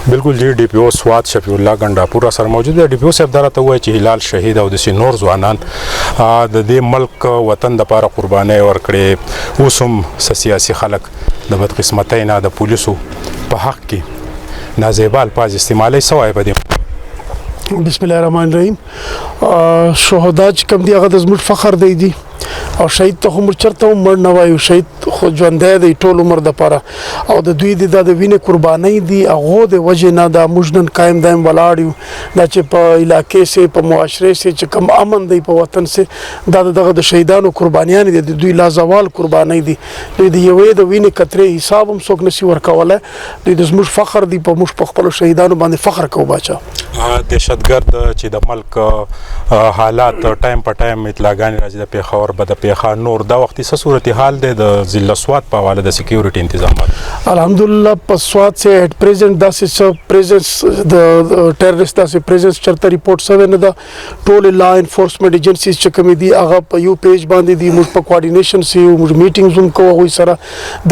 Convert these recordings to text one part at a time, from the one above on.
بالکل جی ډي پی او سواد شفیع الله ګنډاپور سره موجود دی. ډي پی او صاحب دا راته وایي چې هلال شهید او داسې نور ځوانان د دې ملک وطن دپاره قربانۍ ورکړې، اوس هم سیاسي خلک د بدقسمتۍ نه د پولیسو په حق کې نازیبه الفاظ استعمالوي. څه وایي په دې؟ بسم الله الرحمن الرحیم. شهدا چې کوم دي هغه د زموږ فخر دی او شهید ته خو موږ چېرته هم مړ نه وایو، شهید خو ژوندی دی ټول عمر دپاره او د دوی د دا د وینې قربانۍ دي هغو د وجې نه دا موږ نن قایم دایم ولاړ یو. دا چې په علاقې سې په معاشرې سې چې کوم امن دی په وطن سې دا دغه د شهیدانو قربانیانې دي، د دوی لازوال قربانۍ دي. دوی د یوې د وینې قطرې حساب هم څوک نشي ورکولی. دوی د زموږ فخر دی، په موږ په خپلو شهیدانو باندې فخر کوو. باچا دهشتګرد چې د ملک حالات ټایم په ټایم اطلاعګانې راځي د پیښور به د پیښه نور دا وختي څه صورتحال دی د ضلع سوات په حواله د سکیورټي انتظامات؟ الحمدلله په سوات سه ایٹ پریزنٹ داسې پریزنس د ټیرریست داسې پریزنس چرته ریپورټ شوی نه ده. ټول لا انفورسمنٹ ایجنسیز چې کومې دي هغه په یو پیج باندې دي. موږ په کوارډینیشن سي موږ میټینګز هم کوو هغوی سره.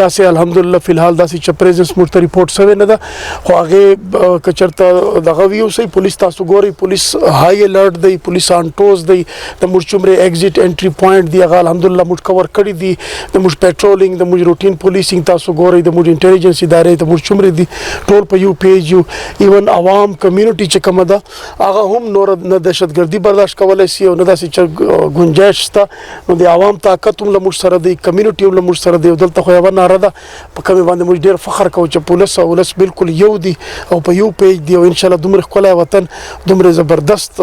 داسې الحمدلله فلحال داسې چې پریزنس موږ ته ریپورټ شوی نه ده، خو هغې که چېرته دغه وي اوسئ پولیس تاسو ګورئ پولیس های الرټ دی، پولیس آن ټوز دی. د موږ څومره ایگزیټ انټري پوینټ دی هغه الحمدلله موږ کور کړي دي. د موږ پیټرولینګ د موږ روټین پولیسینګ تاسو ګورئ، د موږ انټیلیجنس ادارې د موږ څومره دي ټول په یو پیج یو. ایون عوام کمیونټي چې کومه ده هغه هم نور نه دهشتګردي برداشت کولی سي او نه داسې چې ګنجایش شته. نو د عوام طاقت هم له موږ سره دی، کمیونټي هم له موږ سره دی. او دلته خو یوه ناره ده په کومې باندې موږ ډېر فخر کوو چې پولیس او ولس بالکل یو دي او په یو پیج دی. او انشاءالله دومره ښکلی وطن، دومره زبردست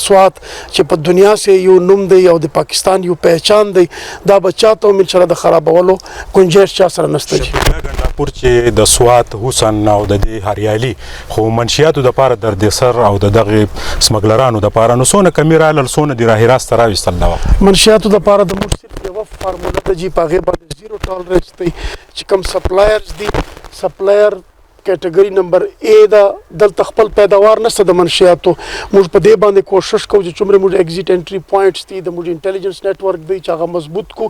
سوات چې په دنیا سې یو نوم دی او د پاکستان یو پہچان دی، دا به چاته هم انشاءالله د خرابولو گنجایش چا سره نشته. ګنډاپور چې د سوات حسن او د دې هریالي خو منشیاتو دپاره دردسر او د دغې سمګلرانو دپاره نو څونه کمي رالل څونه د راهي راسته راویستل دا وخت؟ منشیاتو دپاره د موږ صرف یوه فارموله ده چې په هغې باندې زیرو ټالرنس دی. چې کوم سپلایرز دي، سپلایر کیټګري نمبر اے ده، دلته خپل پیداوار نشته د منشیاتو. موږ په دې باندې کوشش کوو چې څومره موږ ایگزیټ انټري پوینټس دي د موږ انټیلیجنس نیټورک دی چې هغه مضبوط کو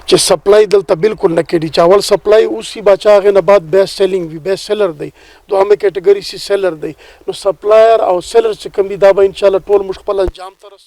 چې سپلای دلته بالکل نه کېږي. چې اول سپلای اوسي باچا هغې نه بعد بیسټ سیلینګ وي، بیسټ سیلر دی. دوهمه کیټګري سي سیلر دی. نو سپلایر او سیلر چې کوم دي دا به انشاءالله ټول موږ خپل انجام ته رسوو.